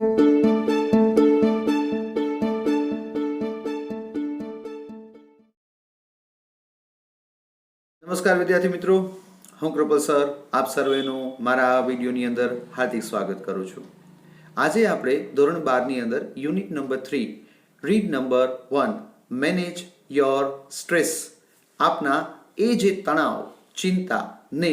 નમસ્કાર વિદ્યાર્થી મિત્રો, હું કૃપલ સર આપ સર્વેનું મારા આ વિડીયોની અંદર હાર્દિક સ્વાગત કરું છું. આજે આપણે ધોરણ 12 ની અંદર unit number 3 read number 1 manage your stress આપના એ જે તણાવ ચિંતા ને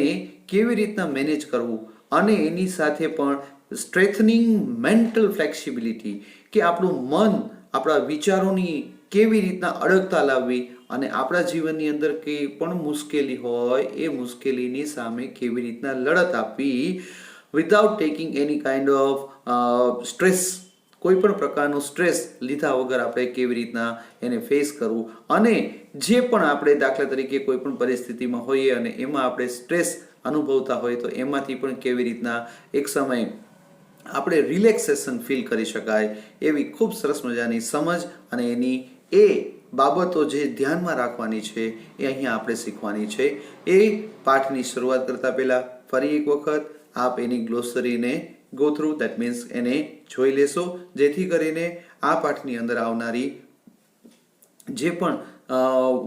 કેવી રીતના મેનેજ કરવું અને એની સાથે પણ સ્ટ્રેથનિંગ મેન્ટલ ફ્લેક્સિબિલિટી કે આપણું મન આપણા વિચારોની કેવી રીતના અડગતા લાવવી અને આપણા જીવનની અંદર કંઈ પણ મુશ્કેલી હોય એ મુશ્કેલીની સામે કેવી રીતના લડત આપવી without taking any kind of stress, કોઈ પણ પ્રકારનું સ્ટ્રેસ લીધા વગર આપણે કેવી રીતના એને ફેસ કરવું અને જે પણ આપણે દાખલા તરીકે કોઈ પણ પરિસ્થિતિમાં હોઈએ અને એમાં આપણે સ્ટ્રેસ અનુભવતા હોય તો એમાંથી પણ કેવી રીતના એક સમય આપણે રિલેક્સેશન ફીલ કરી શકાય એવી ખૂબ સરસ મજાની સમજ અને એની એ બાબતો જે ધ્યાનમાં રાખવાની છે એ અહીંયા આપણે શીખવાની છે. એ પાઠની શરૂઆત કરતા પહેલા ફરી એક વખત આપ એની ગ્લોસરીને ગો થ્રુ, દેટ મીન્સ એને જોઈ લેશો, જેથી કરીને આ પાઠની અંદર આવનારી જે પણ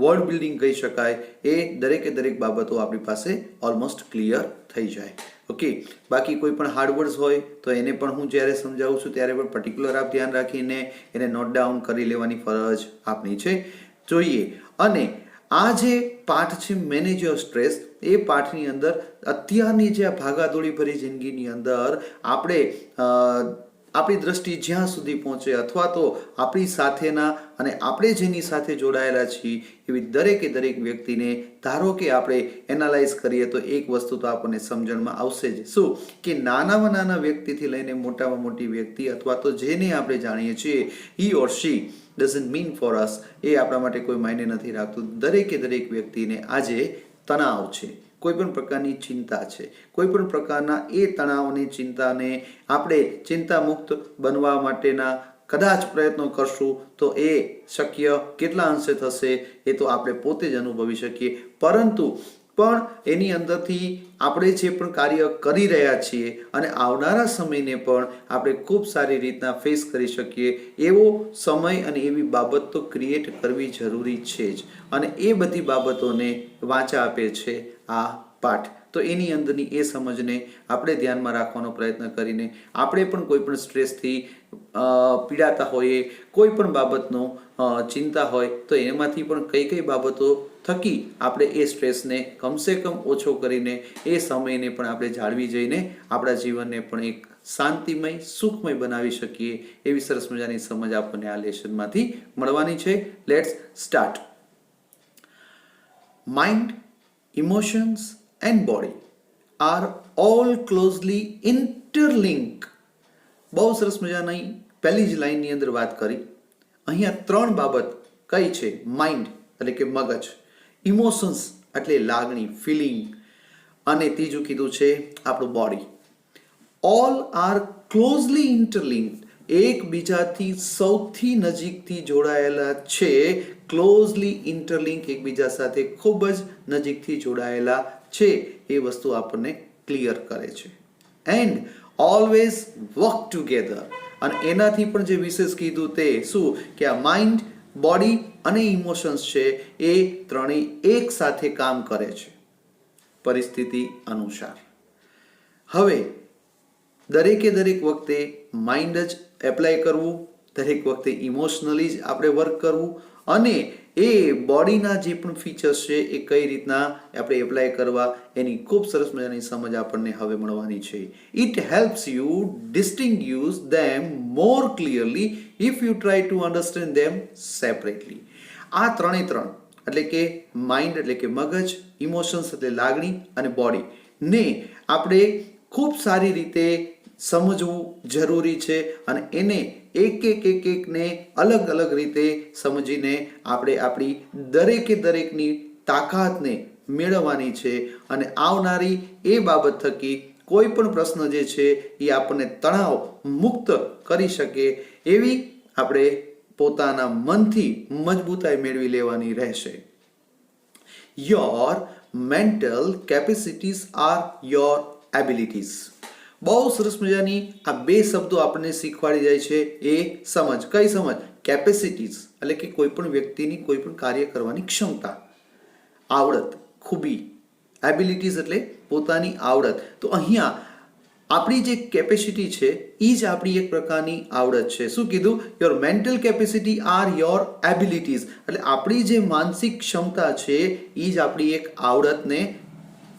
વર્ડ બિલ્ડિંગ કહી શકાય એ દરેકે દરેક બાબતો આપણી પાસે ઓલમોસ્ટ ક્લિયર થઈ જાય. ઓકે, બાકી કોઈ પણ હાર્ડ વર્ડ્સ હોય તો એને પણ હું જ્યારે સમજાવું છું ત્યારે પણ પર્ટિક્યુલર આપ ધ્યાન રાખીને એને નોટ ડાઉન કરી લેવાની ફરજ આપની છે. જોઈએ, અને આ જે પાઠ છે મેનેજ યોર સ્ટ્રેસ, એ પાઠની અંદર અત્યારની જે આ ભાગાદોડી ભરી જિંદગીની અંદર આપણે આપણી દ્રષ્ટિ જ્યાં સુધી પહોંચે અથવા તો આપણી સાથેના અને આપણે જેની સાથે જોડાયેલા છીએ એવી દરેકે દરેક વ્યક્તિને ધારો કે આપણે એનાલાઇઝ કરીએ તો એક વસ્તુ તો આપણને સમજણમાં આવશે જ. શું કે નાનામાં નાના વ્યક્તિથી લઈને મોટામાં મોટી વ્યક્તિ અથવા તો જેને આપણે જાણીએ છીએ હી ઓર શી ડઝન્ટ મીન ફોર અસ, એ આપણા માટે કોઈ માયને નથી રાખતું. દરેકે દરેક વ્યક્તિને આજે તણાવ છે, કોઈ પણ પ્રકારની ચિંતા છે, કોઈ પણ પ્રકારના એ તણાવની ચિંતાને આપણે ચિંતામુક્ત બનવા માટેના કદાચ પ્રયત્નો કરશું તો એ શક્ય કેટલા અંશે થશે એ તો આપણે પોતે જ અનુભવી શકીએ, પરંતુ પણ એની અંદરથી આપણે જે પણ કાર્ય કરી રહ્યા છીએ અને આવનારા સમયને પણ આપણે ખૂબ સારી રીતના ફેસ કરી શકીએ એવો સમય અને એવી બાબત તો ક્રિએટ કરવી જરૂરી છે જ. અને એ બધી બાબતોને વાચા આપે છે આ પાઠ. તો એની અંદરની એ સમજને આપણે ધ્યાનમાં રાખવાનો પ્રયત્ન કરીને આપણે પણ કોઈ પણ સ્ટ્રેસથી પીડાતા હોઈએ, કોઈ પણ બાબતનો ચિંતા હોય તો એમાંથી પણ કઈ કઈ બાબતો થકી આપણે એ સ્ટ્રેસને કમસે કમ ઓછો કરીને એ સમયને પણ આપણે જાળવી જઈને આપણા જીવનને પણ એક શાંતિમય સુખમય બનાવી શકીએ એવી સરસ મજાની સમજ આપણને આ લેસનમાંથી મળવાની છે. Let's start. Mind, emotions and body are all closely interlinked. બહુ સરસ મજાની પહેલી જ લાઈનની અંદર વાત કરી. અહીંયા ત્રણ બાબત કઈ છે? માઇન્ડ એટલે કે મગજ, ઇમોશન્સ એટલે લાગણી, ફિલિંગ, અને ત્રીજું કીધું છે આપણું body. All are closely interlinked, એકબીજાથી સૌથી નજીકથી જોડાયેલા છે. ક્લોઝલી ઇન્ટરલિંક, એકબીજા સાથે ખૂબ જ નજીકથી જોડાયેલા છે એ વસ્તુ આપણને ક્લિયર કરે છે. એન્ડ ઓલવેઝ વર્ક ટુગેધર, અને એનાથી પણ જે વિશેષ કીધું તે શું કે આ માઇન્ડ, બોડી અને ઇમોશન્સ છે એ ત્રણેય એક સાથે કામ કરે છે પરિસ્થિતિ અનુસાર. હવે દરેકે દરેક વખતે માઇન્ડ જ એપ્લાય કરવું, દરેક વખતે ઇમોશનલી જ આપણે વર્ક કરવું, અને એ બોડીના જે પણ ફીચર્સ છે એ કઈ રીતના આપણે એપ્લાય કરવા એની ખૂબ સરસ મજાની સમજ આપણને હવે મળવાની છે. It helps you distinguish them more clearly if you try to understand them separately. આ ત્રણે ત્રણ એટલે કે માઇન્ડ એટલે કે મગજ, ઇમોશન્સ એટલે લાગણી અને બોડી ને આપણે ખૂબ સારી રીતે સમજવું જરૂરી છે અને એને એક એકને અલગ અલગ રીતે સમજીને આપણે આપણી દરેકે દરેકની તાકાતને મેળવવાની છે અને આવનારી એ બાબત થકી કોઈ પણ પ્રશ્ન જે છે એ આપણને તણાવ મુક્ત કરી શકે એવી આપણે પોતાના મનથી મજબૂતાઈ મેળવી લેવાની રહેશે. Your mental capacities are your abilities. બહુ સરસ મજાની આ બે શબ્દો આપણને શીખવાડી જાય છે. એ સમજ. કઈ સમજ? કેપેસિટીઝ, એટલે કે કોઈ પણ વ્યક્તિની કોઈ પણ કાર્ય કરવાની ક્ષમતા, આવડત, ખૂબી. એબિલિટીઝ એટલે પોતાની આવડત. તો અહીંયા આપણી જે કેપેસિટી છે એ જ આપણી એક પ્રકારની આવડત છે. શું કીધું? Your mental capacity R your abilities, એટલે આપણી જે માનસિક ક્ષમતા છે એ જ આપણી એક આવડતને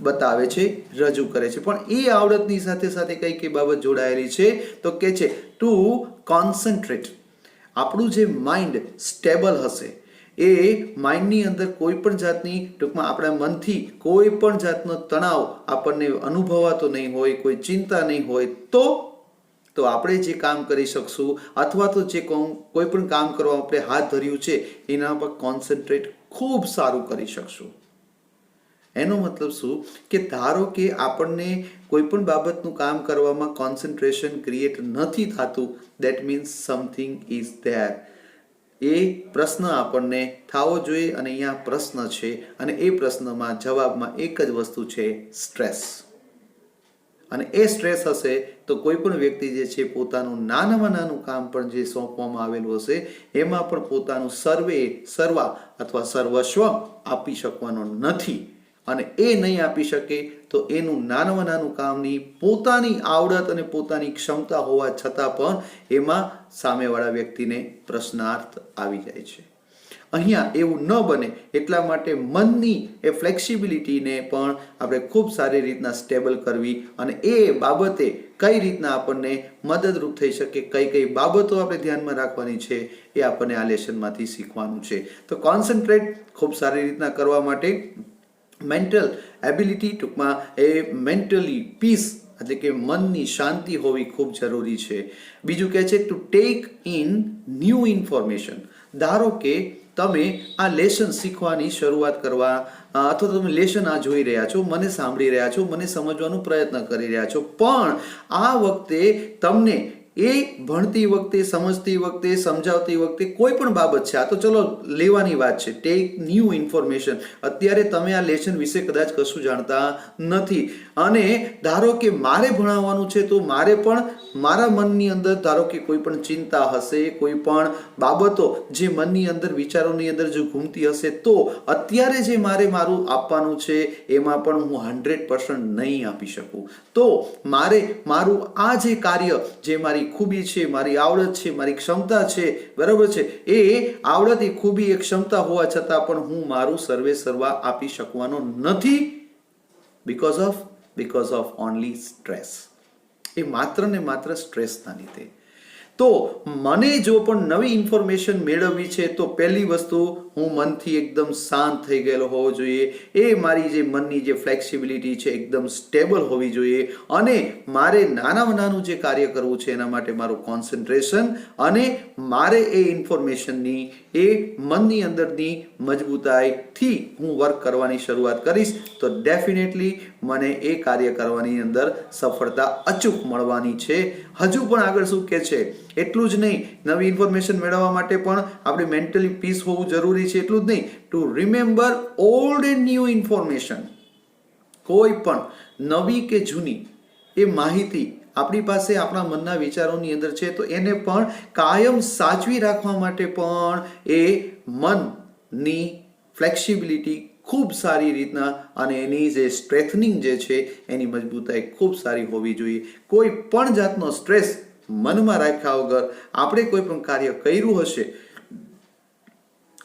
બતાવે છે, રજૂ કરે છે. પણ એ આવડતની સાથે સાથે કઈ કઈ બાબત જોડાયેલી છે તો કે છે ટુ કોન્સન્ટ્રેટ. આપણું જે માઇન્ડ સ્ટેબલ હશે, એ માઇન્ડની અંદર કોઈ પણ જાતની, ટૂંકમાં આપણા મનથી કોઈ પણ જાતનો તણાવ આપણને અનુભવાતો નહીં હોય, કોઈ ચિંતા નહીં હોય, તો આપણે જે કામ કરી શકશું અથવા તો જે કોઈ પણ કામ કરવા આપણે હાથ ધર્યું છે એના પર કોન્સન્ટ્રેટ ખૂબ સારું કરી શકશું. એનો મતલબ શું કે ધારો કે આપણને કોઈ પણ બાબતનું કામ કરવામાં કોન્સન્ટ્રેશન ક્રિએટ નથી થતું, that means something is there. એ પ્રશ્ન આપણને થવો જોઈએ, અને અહીંયા પ્રશ્ન છે, અને એ પ્રશ્નમાં જવાબમાં એક જ વસ્તુ છે, સ્ટ્રેસ. અને એ સ્ટ્રેસ હશે તો કોઈ પણ વ્યક્તિ જે છે પોતાનું નાનામાં નાનું કામ પણ જે સોંપવામાં આવેલું હશે એમાં પણ પોતાનું સર્વા અથવા સર્વસ્વ આપી શકવાનો નથી. અને એ નહીં આપી શકે તો એનું નાનામાં નાનું કામની પોતાની આવડત અને પોતાની ક્ષમતા હોવા છતાં પણ એમાં સામેવાળા વ્યક્તિને પ્રશ્નાર્થ આવી જાય છે. અહીંયા એવું ન બને એટલા માટે મનની એ ફ્લેક્સિબિલિટીને પણ આપણે ખૂબ સારી રીતના સ્ટેબલ કરવી, અને એ બાબતે કઈ રીતના આપણને મદદરૂપ થઈ શકે, કઈ કઈ બાબતો આપણે ધ્યાનમાં રાખવાની છે એ આપણને આ લેસનમાંથી શીખવાનું છે. તો કોન્સન્ટ્રેટ ખૂબ સારી રીતના કરવા માટે મેન્ટલ એબિલિટી, ટૂંકમાં એ મેન્ટલી પીસ એટલે કે મનની શાંતિ હોવી ખૂબ જરૂરી છે. બીજું કહે છે to take in new information. ધારો કે તમે આ લેસન શીખવાની શરૂઆત કરવા અથવા તમે લેસન આ જોઈ રહ્યા છો, મને સાંભળી રહ્યા છો, મને સમજવાનો પ્રયત્ન કરી રહ્યા છો, પણ આ વખતે તમને એ ભણતી વખતે, સમજતી વખતે, સમજાવતી વખતે કોઈ પણ બાબત છે, આ તો ચલો લેવાની વાત છે, ટેક ન્યૂ ઇન્ફોર્મેશન. અત્યારે તમે આ લેસન વિશે કદાચ કશું જાણતા નથી, અને ધારો કે મારે ભણાવવાનું છે, તો મારે પણ મારા મનની અંદર ધારો કે કોઈ પણ ચિંતા હશે, કોઈ પણ બાબતો જે મનની અંદર, વિચારોની અંદર જો ઘૂમતી હશે, તો અત્યારે જે મારું આપવાનું છે એમાં પણ હું 100% નહીં આપી શકું. તો મારે મારું આ જે કાર્ય, જે મારી ખૂબી છે, મારી આવડત છે, મારી ક્ષમતા છે, બરાબર છે, એ આવડત, એ ખૂબી, એ ક્ષમતા હોવા છતાં પણ હું મારું સર્વા આપી શકવાનો નથી, બીકોઝ ઓફ ઓનલી સ્ટ્રેસ. એ માત્ર ને માત્ર સ્ટ્રેસના લીધે. તો મને જો પણ નવી ઇન્ફોર્મેશન મેળવવી છે તો પહેલી વસ્તુ, હું મનથી એકદમ શાંત થઈ ગયેલો હોવો જોઈએ. એ મારી જે મનની જે ફ્લેક્સિબિલિટી છે એકદમ સ્ટેબલ હોવી જોઈએ, અને મારે નાનામાં નાનું જે કાર્ય કરવું છે એના માટે મારું કોન્સન્ટ્રેશન, અને મારે એ ઇન્ફોર્મેશનની, એ મનની અંદરની મજબૂતાઈથી હું વર્ક કરવાની શરૂઆત કરીશ, તો ડેફિનેટલી મને એ કાર્ય કરવાની અંદર સફળતા અચૂક મળવાની છે. હજુ પણ આગળ શું કહે છે, એટલું જ નહીં, નવી ઇન્ફોર્મેશન મેળવવા માટે પણ આપણે મેન્ટલી પીસ હોવું જરૂરી છે. એટલું જ નહીં, two remember old and new information. કોઈ પણ નવી કે જૂની એ માહિતી આપણી પાસે આપણા મનના વિચારોની અંદર છે, તો એને પણ કાયમ સાચવી રાખવા માટે પણ એ મનની ફ્લેક્સિબિલિટી ખૂબ સારી રીતના, અને એની જે સ્ટ્રેથનિંગ જે છે એની મજબૂતાઈ ખૂબ સારી હોવી જોઈએ. કોઈ પણ જાતનો સ્ટ્રેસ મનમાં રાખ્યા વગર આપણે કોઈ પણ કાર્ય કર્યું હશે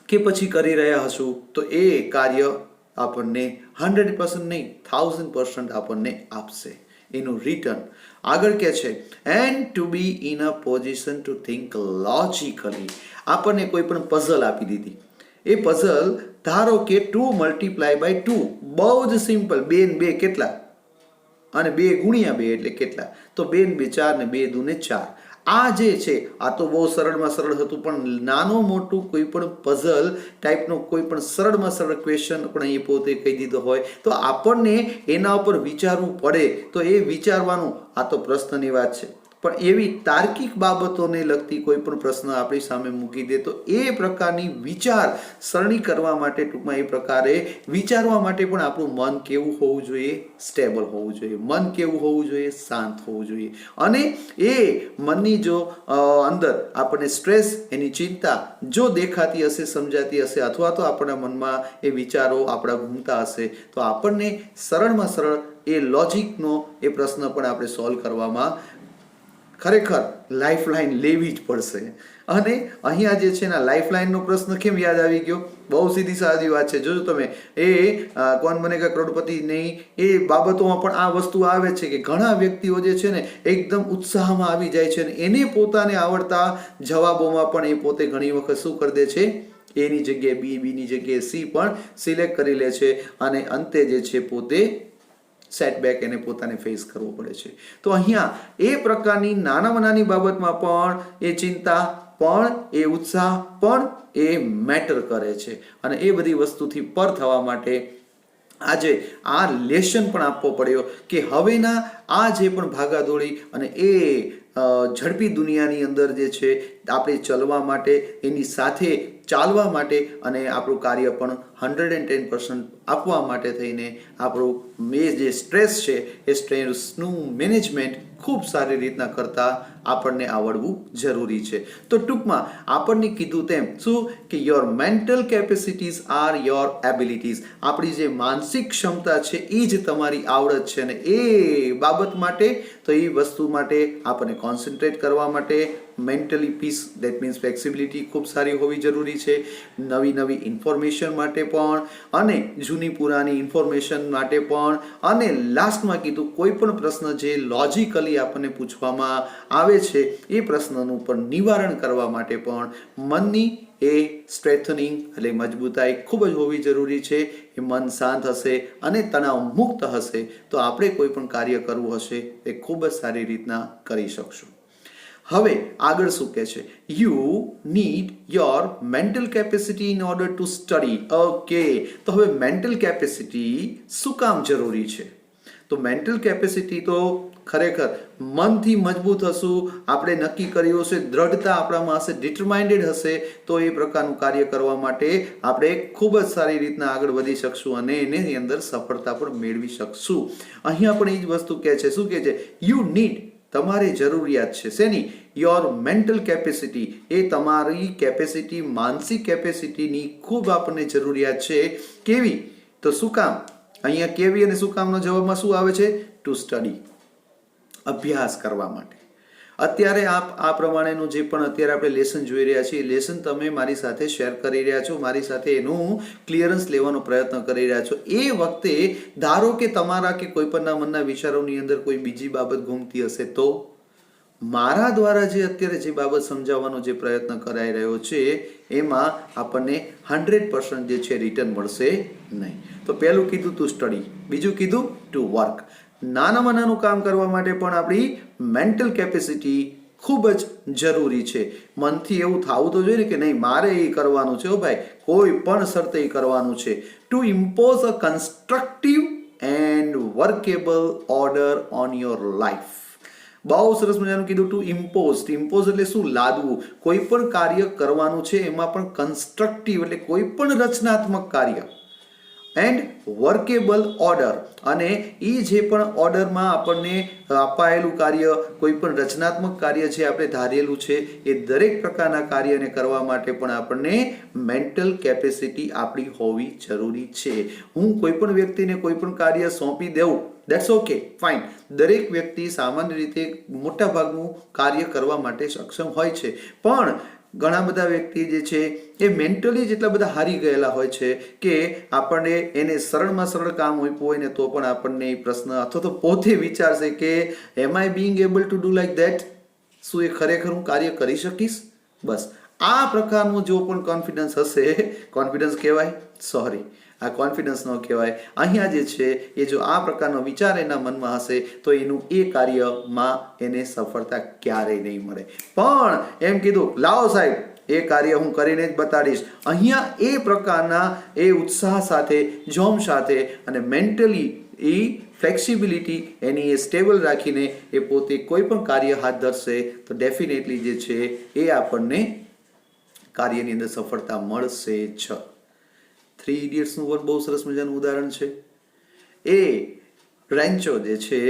કે પછી કરી રહ્યા હશું, તો એ કાર્ય આપણને 100% નહીં, 1000% આપણને આપશે એનું રિટર્ન. આગળ કે છે and to be in a position to think logically. આપણને કોઈ પણ પઝલ આપી દીધી, એ પઝલ ધારો કે 2 × 2, બહુ જ સિમ્પલ. 2 ને 2 કેટલા, અને 2 × 2 એટલે કેટલા, તો 2 ને 2 4 ને 2 દુ 4. આ જે છે આ તો બહુ સરળમાં સરળ હતું, પણ નાનું મોટું કોઈ પણ પઝલ ટાઈપનો કોઈ પણ સરળમાં સરળ ક્વેશ્ચન પણ અહીં પોતે કહી દીધો હોય તો આપણને એના ઉપર વિચારવું પડે. તો એ વિચારવાનું, આ તો પ્રશ્નની વાત છે, પણ એવી તાર્કિક બાબતોને લગતી કોઈ પણ પ્રશ્ન આપણી સામે મૂકી દે તો એ પ્રકારની વિચાર સરણી કરવા માટે, ટૂંકમાં એ પ્રકારે વિચારવા માટે પણ આપણું મન કેવું હોવું જોઈએ? સ્ટેબલ હોવું જોઈએ. મન કેવું હોવું જોઈએ? શાંત હોવું જોઈએ. અને એ મનની જો અંદર આપણને સ્ટ્રેસ, એની ચિંતા જો દેખાતી હશે, સમજાતી હશે, અથવા તો આપણા મનમાં એ વિચારો આપણા ઘૂમતા હશે, તો આપણને સરળમાં સરળ એ લોજિકનો એ પ્રશ્ન પણ આપણે સોલ્વ કરવામાં ખરેખર લાઈફલાઈન લેવી જ પડશે. અને અહીંયા જે છે ને લાઈફલાઈનનો પ્રશ્ન કેમ યાદ આવી ગયો? બહુ સીધી સાદી વાત છે. જોજો તમે એ કોણ બનેગા કરોડપતિ નહીં એ બાબતોમાં પણ આ વસ્તુ આવે છે કે ઘણા વ્યક્તિઓ જે છે ને એકદમ ઉત્સાહમાં આવી જાય છે, અને એને પોતાને આવડતા જવાબોમાં પણ એ પોતે ઘણી વખત શું કરી દે છે? એની જગ્યાએ બીની જગ્યાએ સી પણ સિલેક્ટ કરી લે છે, અને અંતે જે છે પોતે સેટબેક એને પોતાને ફેસ કરવો પડે છે. તો અહીંયા એ પ્રકારની નાનામાં નાની બાબતમાં પણ એ ચિંતા પણ, એ ઉત્સાહ પણ એ મેટર કરે છે. અને એ બધી વસ્તુથી પર થવા માટે આજે આ લેસન પણ આપવો પડ્યો કે હવેના આ જે પણ ભાગાદોડી અને એ ઝડપી દુનિયાની અંદર જે છે આપણે ચલવા માટે, એની સાથે ચાલવા માટે અને આપણું કાર્ય પણ 110% આપવા માટે થઈને આપણું એ જે સ્ટ્રેસ છે એ સ્ટ્રેસનું મેનેજમેન્ટ ખૂબ સારી રીતના કરતા આપણને આવડવું જરૂરી છે. તો ટૂંકમાં આપણને કીધું તેમ શું કે your mental capacities are your abilities. આપણી જે માનસિક ક્ષમતા છે એ જ તમારી આવડત છે, અને એ બાબત માટે તો એ વસ્તુ માટે આપણને કોન્સન્ટ્રેટ કરવા માટે mentally peace, that means flexibility ખૂબ સારી હોવી જરૂરી છે. નવી નવી ઇન્ફોર્મેશન માટે પણ, અને જૂની પુરાની ઇન્ફોર્મેશન માટે પણ, અને લાસ્ટમાં કીધું કોઈ પણ પ્રશ્ન જે લોજિકલી આપણને પૂછવામાં આવે છે એ પ્રશ્નનું પણ નિવારણ કરવા માટે પણ મનની એ સ્ટ્રેથનિંગ એટલે મજબૂતાઈ ખૂબ જ હોવી જરૂરી છે. એ મન શાંત હશે અને તણાવ મુક્ત હશે તો આપણે કોઈ પણ કાર્ય કરવું હશે એ ખૂબ જ સારી રીતના કરી શકશું. હવે આગળ શું કહે છે? You need your mental capacity in order to study. Okay, તો હવે મેન્ટલ કેપેસિટી શું કામ જરૂરી છે? તો મેન્ટલ કેપેસિટી તો ખરેખર મનથી મજબૂત હશું, આપણે નક્કી કર્યું હશે, દ્રઢતા આપણામાં હશે, ડિટરમાઇન્ડેડ હશે, તો એ પ્રકારનું કાર્ય કરવા માટે આપણે ખૂબ જ સારી રીતના આગળ વધી શકશું અને એની અંદર સફળતા પણ મેળવી શકશું. અહીંયા પણ એ જ વસ્તુ કહે છે. શું કહે છે? યુ નીડ, તમારી જરૂરિયાત છે શેની? Your mental capacity. એ તમારી કેપેસિટી, માનસિક કેપેસિટીની ખૂબ આપણને જરૂરિયાત છે. કેવી? તો શું કામ? અહીંયા કેવી અને શું કામનો જવાબમાં શું આવે છે? ટુ સ્ટડી, અભ્યાસ કરવા માટે. અત્યારે આ પ્રમાણેનું જે પણ અત્યારે આપણે લેસન જોઈ રહ્યા છીએ, લેસન તમે મારી સાથે શેર કરી રહ્યા છો, મારી સાથે એનું ક્લિયરન્સ લેવાનો પ્રયત્ન કરી રહ્યા છો. એ વખતે ધારો કે તમારા કે કોઈ પણના મનના વિચારોની અંદર કોઈ બીજી બાબત ઘૂમતી હશે, તો મારા દ્વારા જે અત્યારે જે બાબત સમજાવવાનો જે પ્રયત્ન કરાઈ રહ્યો છે એમાં આપણને 100% જે છે રિટર્ન મળશે નહીં. તો પહેલું કીધું ટુ સ્ટડી, બીજું કીધું ટુ વર્ક. નાનામાં નાનું કામ કરવા માટે પણ આપણી મેન્ટલ કેપેસિટી ખૂબ જ જરૂરી છે. મનથી એવું થવું તો જોઈએ ને કે નહીં મારે એ કરવાનું છે, ભાઈ કોઈ પણ શરતે એ કરવાનું છે. To impose a constructive and workable order on your life. બહુ સરસ મજાનું કીધું. Two impose. ઇમ્પોઝ એટલે શું? લાદવું. કોઈ પણ કાર્ય કરવાનું છે એમાં પણ કન્સ્ટ્રક્ટિવ એટલે કોઈ પણ રચનાત્મક કાર્ય, એન્ડ વર્કેબલ ઓર્ડર, અને એ જે પણ ઓર્ડરમાં આપણને અપાયેલું કાર્ય, કોઈ પણ રચનાત્મક કાર્ય જે આપણે ધારેલું છે એ દરેક પ્રકારના કાર્યને કરવા માટે પણ આપણને મેન્ટલ કેપેસિટી આપણી હોવી જરૂરી છે. હું કોઈ પણ વ્યક્તિને કોઈ પણ કાર્ય સોંપી દઉં, દેટ્સ ઓકે, ફાઇન. દરેક વ્યક્તિ સામાન્ય રીતે મોટા ભાગનું કાર્ય કરવા માટે સક્ષમ હોય છે, પણ ઘણા બધા વ્યક્તિ જે છે એ મેન્ટલી જેટલા બધા હારી ગયેલા હોય છે કે આપણને એને સરળમાં સરળ કામ આપ્યું હોય ને તો પણ આપણને એ પ્રશ્ન અથવા તો પોતે વિચારશે કે am I being able to do like that? શું એ ખરેખર હું કાર્ય કરી શકીશ? બસ આ પ્રકારનું જો પણ કોન્ફિડન્સ હશે, કોન્ફિડન્સ કહેવાય? સોરી, આ કોન્ફિડન્સ ન કહેવાય. અહીંયા જે છે એ જો આ પ્રકારનો વિચાર એના મનમાં હશે તો એનું એ કાર્યમાં એને સફળતા ક્યારેય નહીં મળે. પણ એમ કીધું લાવો સાહેબ એ કાર્ય હું કરીને જ બતાડીશ, અહીંયા એ પ્રકારના એ ઉત્સાહ સાથે, જોમ સાથે અને મેન્ટલી એ ફ્લેક્સિબિલિટી એની એ સ્ટેબલ રાખીને એ પોતે કોઈ પણ કાર્ય હાથ ધરશે તો ડેફિનેટલી જે છે એ આપણને કાર્યની અંદર સફળતા મળશે જ. 3 ઇડિયટ્સનું વર્ક બહુ સરસ મજાનું ઉદાહરણ છે. એ રેન્ચો જે છે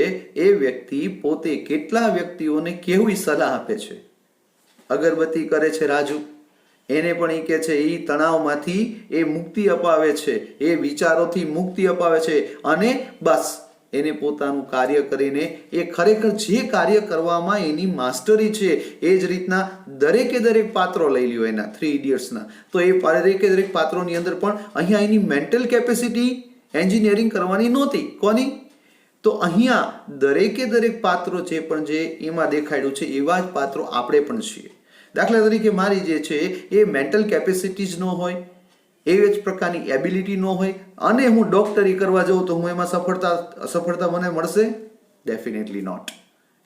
એ વ્યક્તિ પોતે કેટલા વ્યક્તિઓને કેવી સલાહ આપે છે. અગરબત્તી કરે છે રાજુ, એને પણ એ કહે છે એ તણાવમાંથી એ મુક્તિ અપાવે છે, એ વિચારોથી મુક્તિ અપાવે છે અને બસ એને પોતાનું કાર્ય કરીને એ ખરેખર જે કાર્ય કરવામાં એની માસ્ટરી છે એ જ રીતના દરેકે દરેક પાત્રો લઈ લ્યો એના 3 ઇડિયટ્સના, તો એ દરેકે દરેક પાત્રોની અંદર પણ અહીંયા એની મેન્ટલ કેપેસિટી એન્જિનિયરિંગ કરવાની નહોતી. કોની? તો અહીંયા દરેકે દરેક પાત્રો જે પણ જે એમાં દેખાડ્યું છે એવા જ પાત્રો આપણે પણ છીએ. દાખલા તરીકે મારી જે છે એ મેન્ટલ કેપેસિટી જ ન હોય, એવી જ પ્રકારની એબિલિટી ન હોય અને હું ડોક્ટરી કરવા જાઉં તો હું એમાં સફળતા મને મળશે? Definitely not.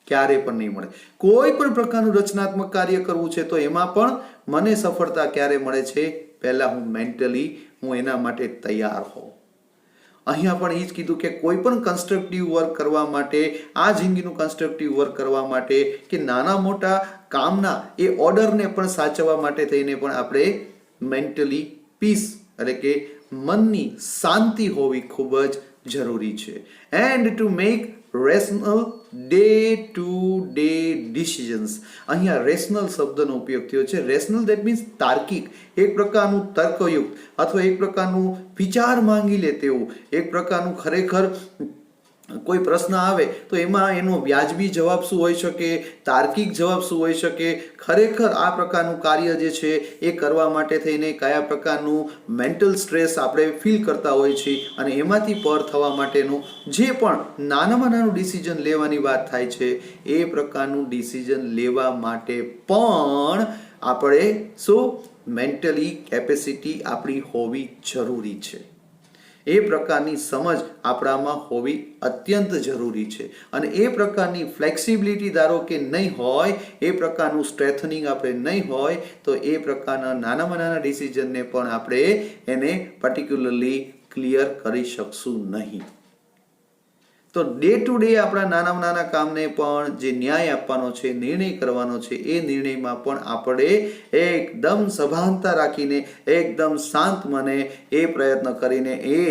ક્યારે પણ નહીં મળે. કોઈ પણ પ્રકારનું રચનાત્મક કાર્ય કરવું છે તો એમાં પણ મને સફળતા ક્યારે મળે છે? પહેલા હું મેન્ટલી હું એના માટે તૈયાર હોઉં. અહીંયા પણ એ જ કીધું કે કોઈ પણ કન્સ્ટ્રક્ટિવ વર્ક કરવા માટે, આ જિંદગીનું કન્સ્ટ્રક્ટિવ વર્ક કરવા માટે કે નાના મોટા કામના એ ઓર્ડરને પણ સાચવવા માટે થઈને પણ આપણે મેન્ટલી પીસ એટલે કે મનની શાંતિ હોવી ખૂબ જ જરૂરી છે. And to make rational day to day decisions. અહીંયા રેશનલ શબ્દનો ઉપયોગ થયો છે. રેશનલ દેટ મીન્સ તાર્કિક, એક પ્રકારનું તર્કયુક્ત અથવા એક પ્રકારનું વિચાર માંગી લે તેવું, એક પ્રકારનું ખરેખર કોઈ પ્રશ્ન આવે તો એમાં એનો વ્યાજબી જવાબ શું હોઈ શકે, તાર્કિક જવાબ શું હોઈ શકે, ખરેખર આ પ્રકારનું કાર્ય જે છે એ કરવા માટે થઈને કયા પ્રકારનું મેન્ટલ સ્ટ્રેસ આપણે ફીલ કરતા હોઈએ છીએ અને એમાંથી પર થવા માટેનું જે પણ નાનામાં નાનું ડિસિઝન લેવાની વાત થાય છે એ પ્રકારનું ડિસિઝન લેવા માટે પણ આપણે શું મેન્ટલી કેપેસિટી આપણી હોવી જરૂરી છે. એ પ્રકારની સમજ આપણામાં હોવી અત્યંત જરૂરી છે અને એ પ્રકારની ફ્લેક્સિબિલિટી ધારો કે નહીં હોય, એ પ્રકારનું સ્ટ્રેથનિંગ આપણે નહીં હોય તો એ પ્રકારના નાનામાં નાના ડિસિઝનને પણ આપણે એને પર્ટિક્યુલરલી ક્લિયર કરી શકશું નહીં. તો ડે ટુ ડે આપણા નાનામાં નાના કામને પણ જે ન્યાય આપવાનો છે, નિર્ણય કરવાનો છે, એ નિર્ણયમાં પણ આપણે એકદમ સભાનતા રાખીને એકદમ શાંત મને એ પ્રયત્ન કરીને એ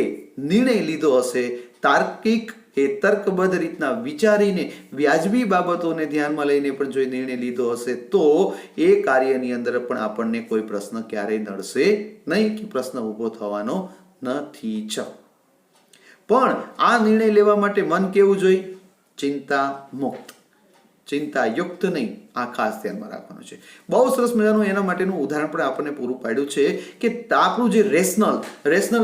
નિર્ણય લીધો હશે, તાર્કિક એ તર્કબદ્ધ રીતના વિચારીને વ્યાજબી બાબતોને ધ્યાનમાં લઈને પણ જો નિર્ણય લીધો હશે તો એ કાર્યની અંદર પણ આપણને કોઈ પ્રશ્ન ક્યારેય નડશે નહીં કે પ્રશ્ન ઊભો થવાનો નથી જ. પણ આ નિર્ણય લેવા માટે મન કેવું જોઈએ? ચિંતા મુક્ત, ચિંતા યુક્ત નહીં. આ ખાસ ધ્યાનમાં રાખવાનું છે. બહુ સરસ મજાનું એના માટેનું ઉદાહરણ પણ આપણને પૂરું પાડ્યું છે કે આપણું જે રેશનલ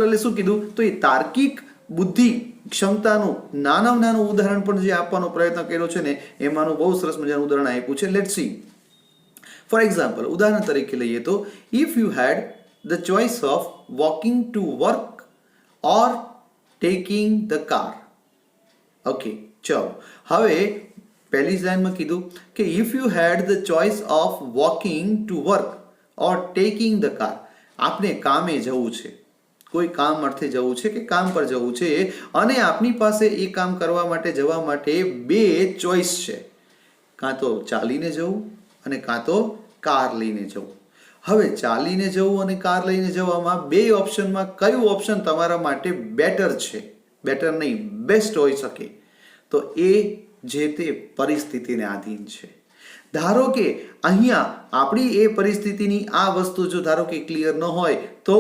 એટલે શું કીધું? તો એ તાર્કિક બુદ્ધિ ક્ષમતાનું નાનું ઉદાહરણ પણ જે આપવાનો પ્રયત્ન કર્યો છે ને એમાંનું બહુ સરસ મજાનું ઉદાહરણ આપ્યું છે. Let's see. ફોર એક્ઝામ્પલ, ઉદાહરણ તરીકે લઈએ તો if you had the choice of walking to work or taking the car. Okay, ચલો હવે પહેલી લાઈનમાં કીધું કે if you had the choice of walking to work or taking the car. આપણે કામે જવું છે, કોઈ કામ અર્થે જવું છે કે કામ પર જવું છે અને આપની પાસે એ કામ કરવા માટે જવા માટે બે ચોઇસ છે, કાં તો ચાલીને જવું અને કાં તો કાર લઈને જવું. હવે ચાલીને જવું અને કાર લઈને જવામાં બે ઓપ્શનમાં કયું ઓપ્શન તમારા માટે બેટર છે? બેટર નહીં, બેસ્ટ હોઈ શકે. તો એ જે તે પરિસ્થિતિને આધીન છે. ધારો કે અહીંયા આપણી એ પરિસ્થિતિની આ વસ્તુ જો ધારો કે ક્લિયર ન હોય તો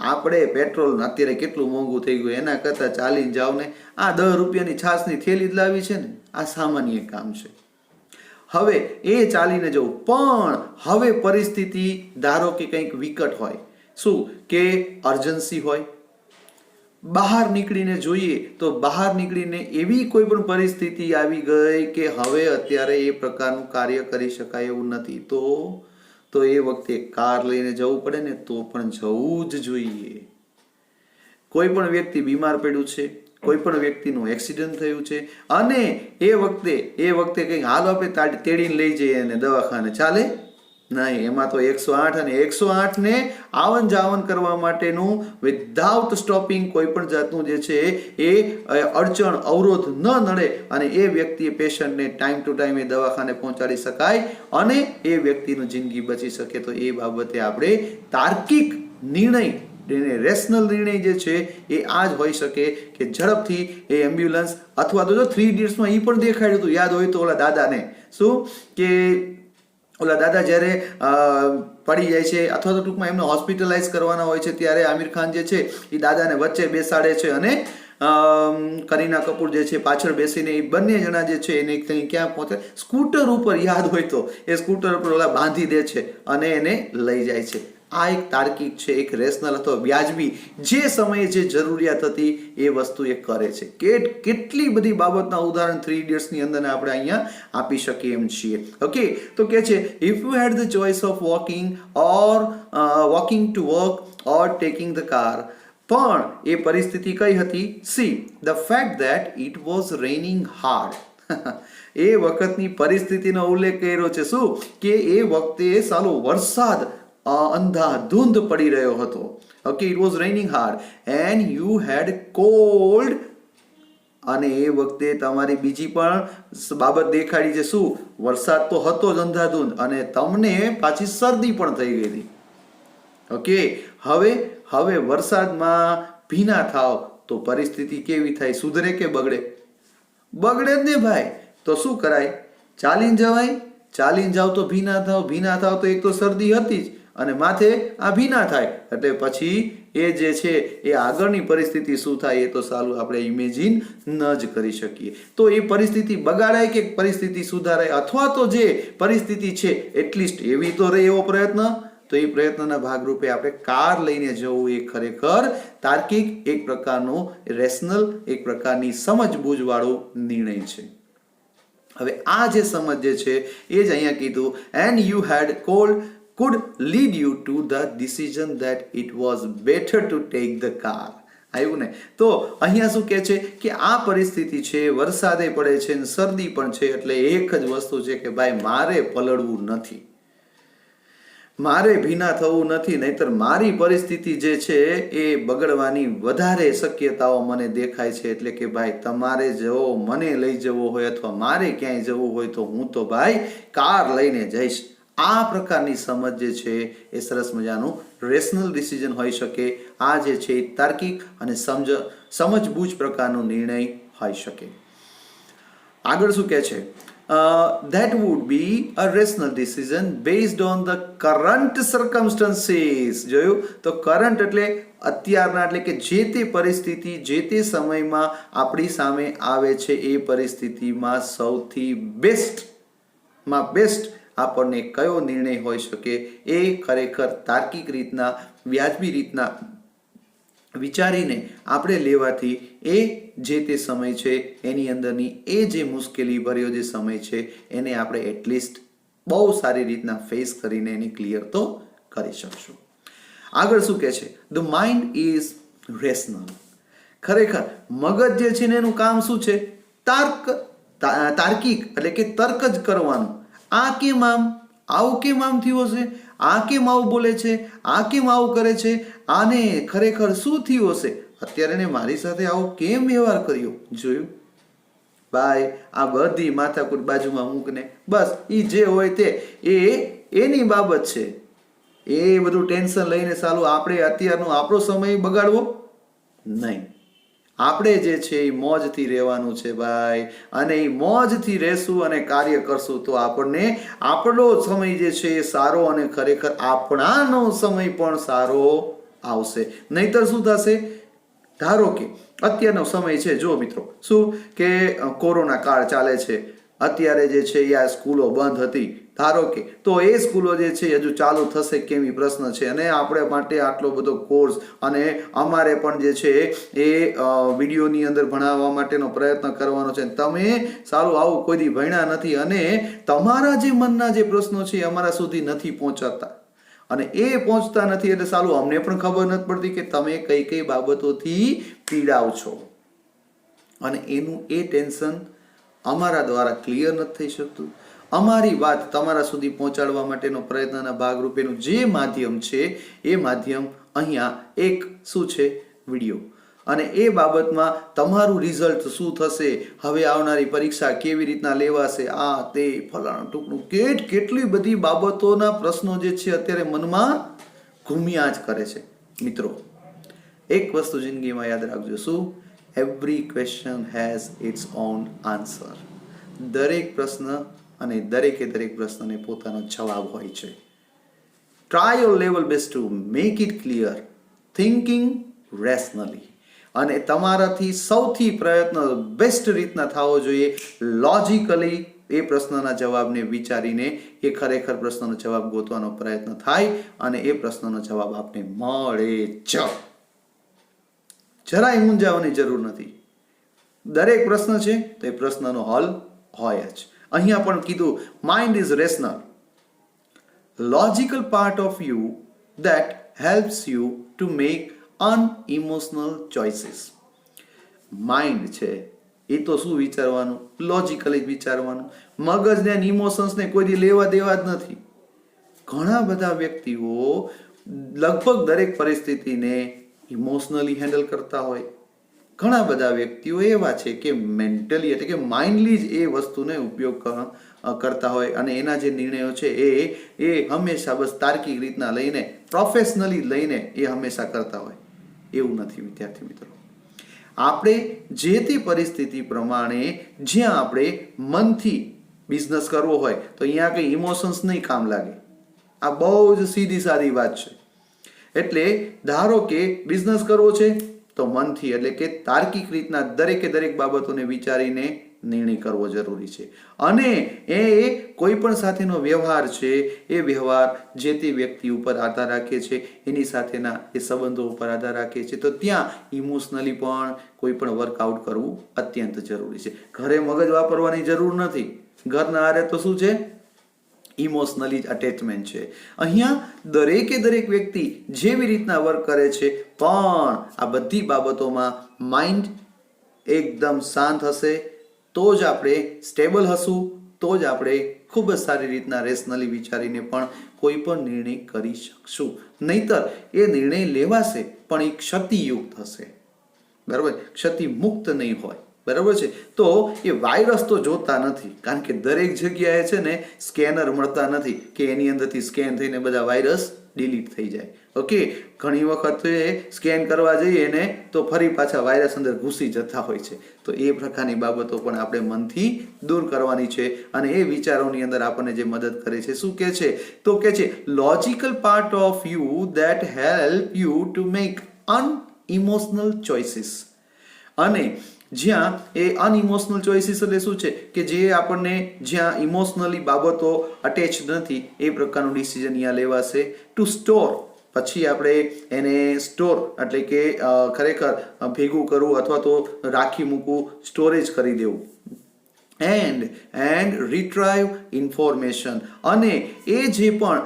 આપણે પેટ્રોલ અત્યારે કેટલું મોંઘું થઈ ગયું, એના કરતાં ચાલીને જાવ ને, આ 10 રૂપિયાની છાશની થેલી જ લાવી છે ને, આ સામાન્ય કામ છે. હવે એ ચાલીને જવું, પણ હવે પરિસ્થિતિ ધારો કે કંઈક વિકટ હોય, શું કે અર્જન્સી હોય, બહાર નીકળીને જોઈએ તો બહાર નીકળીને એવી કોઈ પણ પરિસ્થિતિ આવી ગઈ કે હવે અત્યારે એ પ્રકારનું કાર્ય કરી શકાય એવું નથી, તો એ વખતે કાર લઈને જવું પડે ને, તો પણ જવું જ જોઈએ. કોઈ પણ વ્યક્તિ બીમાર પડ્યું છે, કોઈ પણ વ્યક્તિનું એક્સિડન્ટ થયું છે અને એ વખતે કંઈક હાલ આપણે તેડીને લઈ જઈએ અને દવાખાને, ચાલે? નહીં, એમાં તો 108 અને 108 ને આવન જાવન કરવા માટેનું વિધાઉટ સ્ટોપિંગ કોઈ પણ જાતનું જે છે એ અડચણ અવરોધ ન નડે અને એ વ્યક્તિ પેશન્ટને ટાઈમ ટુ ટાઈમ એ દવાખાને પહોંચાડી શકાય અને એ વ્યક્તિનું જિંદગી બચી શકે, તો એ બાબતે આપણે તાર્કિક નિર્ણય રેશનલ નિર્ણય જે છે એ આ જ હોઈ શકે કે ઝડપથી એ એમ્બ્યુલન્સ અથવા તો જો 3 ઇડિયટ્સમાં એ પણ દેખાડ્યું હતું, યાદ હોય તો ઓલા દાદાને શું કે ઓલા દાદા જ્યારે પડી જાય છે અથવા તો ટૂંકમાં એમને હોસ્પિટલાઇઝ કરવાના હોય છે ત્યારે આમિર ખાન જે છે એ દાદાને વચ્ચે બેસાડે છે અને કરીના કપૂર જે છે પાછળ બેસીને એ બંને જણા જે છે એને ક્યાં પહોંચે, સ્કૂટર ઉપર, યાદ હોય તો એ સ્કૂટર ઉપર ઓલા બાંધી દે છે અને એને લઈ જાય છે. આ એક તાર્કિક છે, એક રેશનલ અથવા વ્યાજબી જે સમયે જે જરૂરિયાત હતી એ વસ્તુ એ કરે છે. કેટલી બધી બાબતના ઉદાહરણ 3 ઇડિયટ્સની અંદર આપણે અહીંયા આપી શકીએ એમ છીએ. ઓકે, તો કે છે if you had the choice of walking to work or taking the car, પણ એ પરિસ્થિતિ કઈ હતી? See the fact that it was raining hard. એ વખતની પરિસ્થિતિનો ઉલ્લેખ કર્યો છે. શું કે એ વખતે સાલો વરસાદ અંધાધૂંધ પડી રહ્યો હતો. Okay, it was raining hard and you had cold, અને એ વખતે તમારી બીજી પણ બાબત દેખાડી છે. શું? વરસાદ તો હતો જ અંધાધૂંધ અને તમને પાછી શરદી પણ થઈ ગઈ હતી. ઓકે, હવે વરસાદમાં ભીના થાવ તો પરિસ્થિતિ કેવી થાય? સુધરે કે બગડે? બગડે જ ને ભાઈ. તો શું કરાય? ચાલીને જવાય? ચાલીને જાવ તો ભીના થાવ તો એક તો શરદી હતી જ અને માથે આ ભીના થાય એટલે પછી એ જે છે એ આગળની પરિસ્થિતિ શું થાય એ તો સાલું આપણે ઇમેજિન ન જ કરી શકીએ. તો એ પરિસ્થિતિ બગાડાય કે પરિસ્થિતિ સુધારાય, અથવા તો જે પરિસ્થિતિ છે એટલીસ્ટ એવી તો રહે એવો પ્રયત્ન, તો એ પ્રયત્નના ભાગરૂપે આપણે કાર લઈને જવું એ ખરેખર તાર્કિક, એક પ્રકારનો રેશનલ, એક પ્રકારની સમજબૂજવાળો નિર્ણય છે. હવે આ જે સમજ જે છે એ જ અહીંયા કીધું and you had cold could lead you to the decision that it was better to take the car. આવ્યું ને? તો અહીંયા શું કહે છે કે આ પરિસ્થિતિ છે, વરસાદે પડે છે અને શરદી પણ છે, એટલે એક જ વસ્તુ છે કે ભાઈ મારે પલળવું નથી, મારે ભીના થવું નથી, નહીતર મારી પરિસ્થિતિ જે છે એ બગડવાની વધારે શક્યતાઓ મને દેખાય છે. એટલે કે ભાઈ તમારે જો મને લઈ જવો હોય અથવા મારે ક્યાંય જવું હોય તો હું તો ભાઈ કાર લઈને જઈશ. આ પ્રકારની સમજ જે છે એ સરસ મજાનું રેશનલ ડિસિઝન હોઈ શકે. આ જે છે એ તાર્કિક અને સમજબૂજ પ્રકારનો નિર્ણય હોઈ શકે. આગળ શું કહે છે? that would be a rational decision based on the current circumstances. જોયું? તો કરંટ એટલે અત્યારના, એટલે કે જે તે પરિસ્થિતિ જે તે સમયમાં આપણી સામે આવે છે એ પરિસ્થિતિમાં સૌથી બેસ્ટમાં બેસ્ટ આપણને કયો નિર્ણય હોઈ શકે એ ખરેખર તાર્કિક રીતના, વ્યાજબી રીતના વિચારીને આપણે લેવાથી એ જે તે સમય છે એની અંદરની એ જે મુશ્કેલી ભર્યો જે સમય છે એને આપણે એટલીસ્ટ બહુ સારી રીતના ફેસ કરીને એની ક્લિયર તો કરી શકશું. આગળ શું કહે છે? The mind is rational. ખરેખર મગજ જે છે ને એનું કામ શું છે? તાર્કિક, એટલે કે તર્ક જ કરવાનું. આ કેમ આમ, આવું કેમ આમ થયું હશે, આ કેમ આવું બોલે છે, આ કેમ આવું કરે છે, આને ખરેખર શું થયું હશે, અત્યારે એને મારી સાથે આવો કેમ વ્યવહાર કર્યો. જોયું ભાઈ? આ બધી માથાકૂટ બાજુમાં મૂકને બસ એ જે હોય તે એની બાબત છે. એ બધું ટેન્શન લઈને સાલું આપણે અત્યારનો આપણો સમય બગાડવો નહીં. આપણે જે છે એ મોજથી રહેવાનું છે ભાઈ, અને એ મોજથી રહેશું અને કાર્ય કરશું તો આપણને આપણો સમય જે છે એ સારો અને ખરેખર આપણાનો સમય પણ સારો આવશે. નહીતર શું થશે? ધારો કે અત્યારનો સમય છે, જો મિત્રો, શું કે કોરોના કાળ ચાલે છે, અત્યારે જે છે એ આ સ્કૂલો બંધ હતી ધારો કે, તો એ સ્કૂલો જે છે હજુ ચાલુ થશે કેવી પ્રશ્ન છે, અને આપણે માટે આટલો બધો કોર્સ અને અમારે પણ જે છે એ વિડીયોની અંદર ભણાવવા માટેનો પ્રયત્ન કરવાનો છે. તમે સારું આવું કોઈ દી ભણ્યા નથી અને તમારા જે મનના જે પ્રશ્નો છે અમારા સુધી નથી પહોંચાતા, અને એ પહોંચતા નથી એટલે સાલું અમને પણ ખબર નથી પડતી કે તમે કઈ કઈ બાબતોથી પીડાવ છો, અને એનું એ ટેન્શન અમારા દ્વારા ક્લિયર નથી થઈ શકતું. અમારી વાત તમારા સુધી પહોંચાડવા માટેનો પ્રયત્નના ભાગરૂપેનું જે માધ્યમ છે એ માધ્યમ અહીંયા એક શું છે, વિડીયો. અને એ બાબતમાં તમારું રિઝલ્ટ શું થશે, હવે આવનારી પરીક્ષા કેવી રીતના લેવાશે, આ તે ફલાણું ટૂંકનું કેટલી બધી બાબતોના પ્રશ્નો જે છે અત્યારે મનમાં ઘૂમ્યા જ કરે છે. મિત્રો, એક વસ્તુ જિંદગીમાં યાદ રાખજો, શું? Every question has its own answer. દરેક પ્રશ્ન અને દરેક પ્રશ્નને પોતાનો જવાબ હોય છે. Try your level best to make it clear, thinking rationally. અને તમારાથી સૌથી પ્રયત્ન બેસ્ટ રીતના થવો જોઈએ લોજિકલી એ પ્રશ્નના જવાબને વિચારીને એ ખરેખર પ્રશ્નનો જવાબ ગોતવાનો પ્રયત્ન થાય અને એ પ્રશ્નનો જવાબ આપને મળે જ. જરાય મૂંઝાવાની જરૂર નથી. દરેક પ્રશ્ન છે તો એ પ્રશ્નનો હલ હોય જ. અહીંયા પણ કીધું mind is rational, logical part of you that helps you to make unemotional choices. Mind છે એ તો શું વિચારવાનું, લોજિકલી વિચારવાનું. મગજને અને ઇમોશન્સને કોઈ દી લેવા દેવા જ નથી. ઘણા બધા વ્યક્તિઓ લગભગ દરેક પરિસ્થિતિને ઇમોશનલી હેન્ડલ કરતા હોય. ઘણા બધા વ્યક્તિઓ એવા છે કે મેન્ટલી એટલે કે માઇન્ડલી જ એ વસ્તુને ઉપયોગ કરતા હોય અને એના જે નિર્ણયો છે એ હંમેશા બસ તાર્કિક રીતના લઈને, પ્રોફેશનલી લઈને એ હંમેશા કરતા હોય. એવું નથી વિદ્યાર્થી મિત્રો. આપણે જે તે પરિસ્થિતિ પ્રમાણે જ્યાં આપણે મનથી બિઝનેસ કરવો હોય તો અહીંયા કંઈ ઇમોશન્સ નહીં કામ લાગે. આ બહુ જ સીધી સાદી વાત છે. એટલે ધારો કે બિઝનેસ કરવો છે તો મનથી એટલે કે તાર્કિક રીતના દરેક બાબતોને વિચારીને નિર્ણય કરવો જરૂરી છે. અને એ કોઈ પણ સાથેનો વ્યવહાર છે એ વ્યવહાર જે તે વ્યક્તિ ઉપર આધાર રાખે છે, એની સાથેના એ સંબંધો ઉપર આધાર રાખે છે. તો ત્યાં ઇમોશનલી પણ કોઈ પણ વર્કઆઉટ કરવું અત્યંત જરૂરી છે. ઘરે મગજ વાપરવાની જરૂર નથી. ઘરના આરે તો શું છે, ઇમોશનલી જ અટેચમેન્ટ છે. અહીંયા દરેક વ્યક્તિ જેવી રીતના વર્ક કરે છે પણ આ બધી બાબતોમાં માઇન્ડ એકદમ શાંત હશે તો જ આપણે સ્ટેબલ હશું, તો જ આપણે ખૂબ જ સારી રીતના રેશનલી વિચારીને પણ કોઈ પણ નિર્ણય કરી શકશું. નહીતર એ નિર્ણય લેવાશે પણ એ ક્ષતિયુક્ત હશે. બરાબર, ક્ષતિ મુક્ત નહીં હોય. બરાબર છે. તો એ વાયરસ તો જોતા નથી, કારણ કે દરેક જગ્યાએ છે ને સ્કેનર મળતા નથી કે એની અંદરથી સ્કેન થઈને બધા વાયરસ ડિલીટ થઈ જાય. ઓકે, ઘણી વખત એ સ્કેન કરવા જઈએ ને તો ફરી પાછા વાયરસ અંદર ઘૂસી જતા હોય છે. તો એ પ્રકારની બાબતો પણ આપણે મનથી દૂર કરવાની છે. અને એ વિચારોની અંદર આપણને જે મદદ કરે છે, શું કે છે, તો કે છે logical part of you that help you to make unemotional choices. અને જ્યાં એ અનઇમોશનલ ચોઇસીસ એટલે શું છે કે જે આપણને જ્યાં ઇમોશનલી બાબતો અટેચ નથી એ પ્રકારનું ડિસિઝન અહીંયા લેવાશે. ટુ સ્ટોર, પછી આપણે એને સ્ટોર એટલે કે ખરેખર ભેગું કરવું અથવા તો રાખી મૂકવું, સ્ટોરેજ કરી દેવું. એન્ડ રિટ્રાઈવ ઇન્ફોર્મેશન, અને એ જે પણ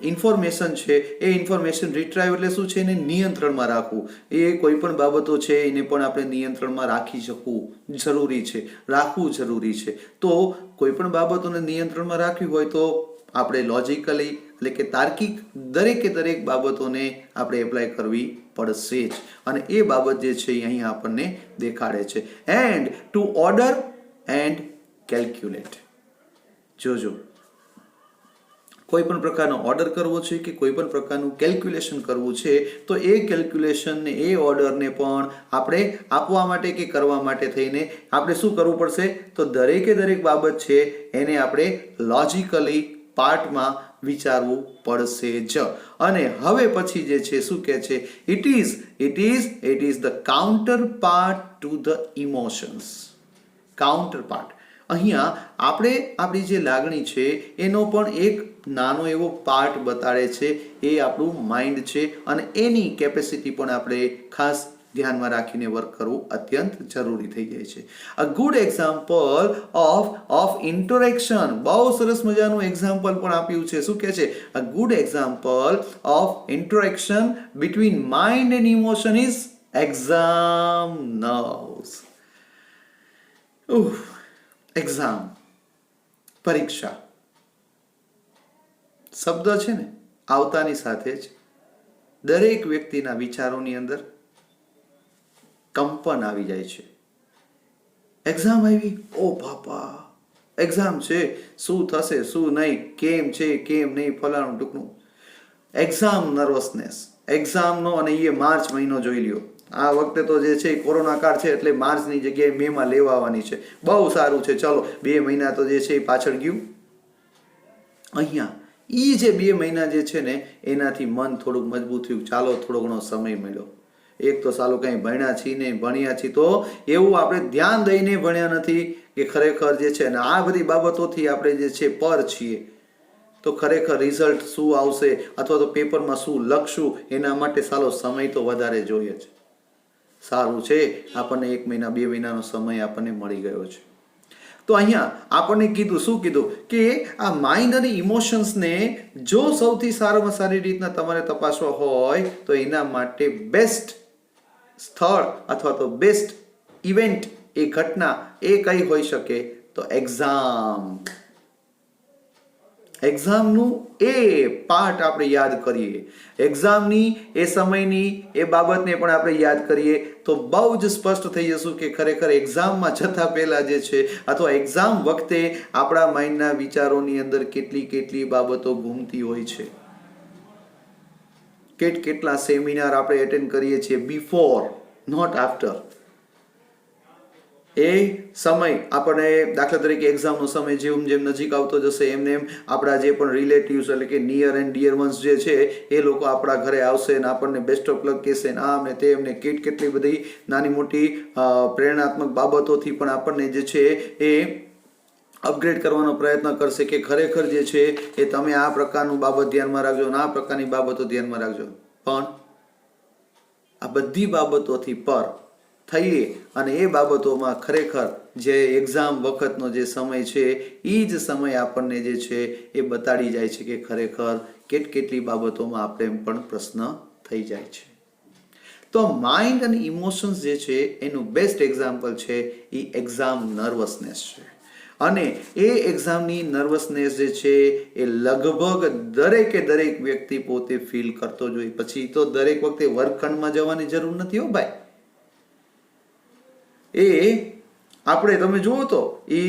ઇન્ફોર્મેશન છે એ ઇન્ફોર્મેશન રિટ્રાઈવ એટલે શું છે, એને નિયંત્રણમાં રાખવું. એ કોઈ પણ બાબતો છે એને પણ આપણે નિયંત્રણમાં રાખી શકવું જરૂરી છે, રાખવું જરૂરી છે. તો કોઈ પણ બાબતોને નિયંત્રણમાં રાખવી હોય તો આપણે લોજિકલી એટલે કે તાર્કિક દરેક બાબતોને આપણે એપ્લાય કરવી પડશે જ. અને એ બાબત જે છે એ અહીં આપણને દેખાડે છે. And two order and calculate. જોજો, કોઈ પણ પ્રકારનો ઓર્ડર કરવો છે કે કોઈ પણ પ્રકારનું કેલ્ક્યુલેશન કરવું છે તો એ કેલ્ક્યુલેશનને, એ ઓર્ડરને પણ આપણે આપવા માટે કે કરવા માટે થઈને આપણે શું કરવું પડશે, તો દરેક બાબત છે એને આપણે લોજિકલી પાર્ટમાં વિચારવું પડશે જ. અને હવે પછી જે છે શું કહે છે, it is the counter part to the emotions. Counter part, અહીંયા આપણે આપણી જે લાગણી છે એનો પણ એક નાનો એવો પાર્ટ બતાડે છે. એ આપણું માઇન્ડ છે અને એની કેપેસિટી પણ આપણે ખાસ ધ્યાનમાં રાખીને વર્ક કરવું અત્યંત જરૂરી થઈ જાય છે. A good example of interaction, બહુ સરસ મજાનું એક્ઝામ્પલ પણ આપ્યું છે. શું કહે છે, a good example of interaction between mind and emotion is exam nerves. Exam, પરીક્ષા શબ્દ છે ને આવતાની સાથે જ દરેક વ્યક્તિના વિચારોની અંદર કંપન આવી જાય છે. એક્ઝામ આવી, ઓ બાપા એક્ઝામ છે, શું થશે શું નહીં, કેમ છે કેમ નહીં, ફલાણું ટૂંકનું. એક્ઝામ નર્વસનેસ એક્ઝામનો, અને એ માર્ચ મહિનો જોઈ લ્યો. આ વખતે તો જે છે કોરોના કાળ છે એટલે માર્ચની જગ્યાએ મેમાં લેવા આવવાની છે. બહુ સારું છે, ચલો 2 મહિના તો જે છે એ પાછળ ગયું. અહીંયા એ જે 2 મહિના જે છે ને એનાથી મન થોડુંક મજબૂત થયું, ચાલો થોડો ઘણો સમય મળ્યો. એક તો સાલું કંઈ ભણ્યા છીએ ને ભણ્યા છીએ તો એવું આપણે ધ્યાન દઈને ભણ્યા નથી કે ખરેખર જે છે ને આ બધી બાબતોથી આપણે જે છે પર છીએ. તો ખરેખર રિઝલ્ટ શું આવશે અથવા તો પેપરમાં શું લખશું એના માટે સાલો સમય તો વધારે જોઈએ છે. સારું છે આપણને 1 મહિના 2 મહિનાનો સમય આપણને મળી ગયો છે. તો અહીંયા આપણને કીધું, શું કીધું કે આ માઇન્ડ અને ઇમોશન્સને જો સૌથી સારામાં સારી રીતના તમારે તપાસવા હોય તો એના માટે બેસ્ટ સ્થળ અથવા તો બેસ્ટ ઇવેન્ટ, એ ઘટના એ કઈ હોઈ શકે તો એક્ઝામ. એક્ઝામનું એ પાર્ટ આપણે યાદ કરીએ, એક્ઝામની એ સમયની એ બાબતને પણ આપણે યાદ કરીએ તો બહુ જ સ્પષ્ટ થઈ જશું કે ખરેખર એક્ઝામમાં જતા પહેલા જે છે અથવા એક્ઝામ વખતે આપણા માઇન્ડના વિચારોની અંદર કેટલી બાબતો ઘૂમતી હોય છે. કેટલા સેમિનાર આપણે એટેન્ડ કરીએ છીએ બિફોર, નોટ આફ્ટર. એ સમય આપણે દાખલા તરીકે એક્ઝામનો સમય જેમ નજીક આવતો જશે એમ આપણા જે પણ રિલેટિવ્સ એટલે કે નિયર એન્ડ ડિયર વન્સ જે છે એ લોકો આપણા ઘરે આવશે ને આપણને બેસ્ટ ઓફ લક કહેશે ને આમ ને તેમ ને કેટલી બધી નાની મોટી પ્રેરણાત્મક બાબતોથી પણ આપણને જે છે એ અપગ્રેડ કરવાનો પ્રયત્ન કરશે કે ખરેખર જે છે એ તમે આ પ્રકારનું બાબત ધ્યાનમાં રાખજો અને આ પ્રકારની બાબતો ધ્યાનમાં રાખજો. પણ આ બધી બાબતોથી પર થઈએ અને એ બાબતોમાં ખરેખર જે એક્ઝામ વખતનો જે સમય છે એ જ સમય આપણને જે છે એ બતાડી જાય છે કે ખરેખર કેટલી બાબતોમાં આપણે એમ પણ પ્રશ્ન થઈ જાય છે. તો માઇન્ડ અને ઇમોશન્સ જે છે એનું બેસ્ટ એક્ઝામ્પલ છે એ એક્ઝામ નર્વસનેસ છે. અને એ એક્ઝામની નર્વસનેસ જે છે એ લગભગ દરેક વ્યક્તિ પોતે ફીલ કરતો જ હોય. પછી તો દરેક વખતે વર્ગખંડમાં જવાની જરૂર નથી હો ભાઈ. એ આપણે તમે જુઓ તો એ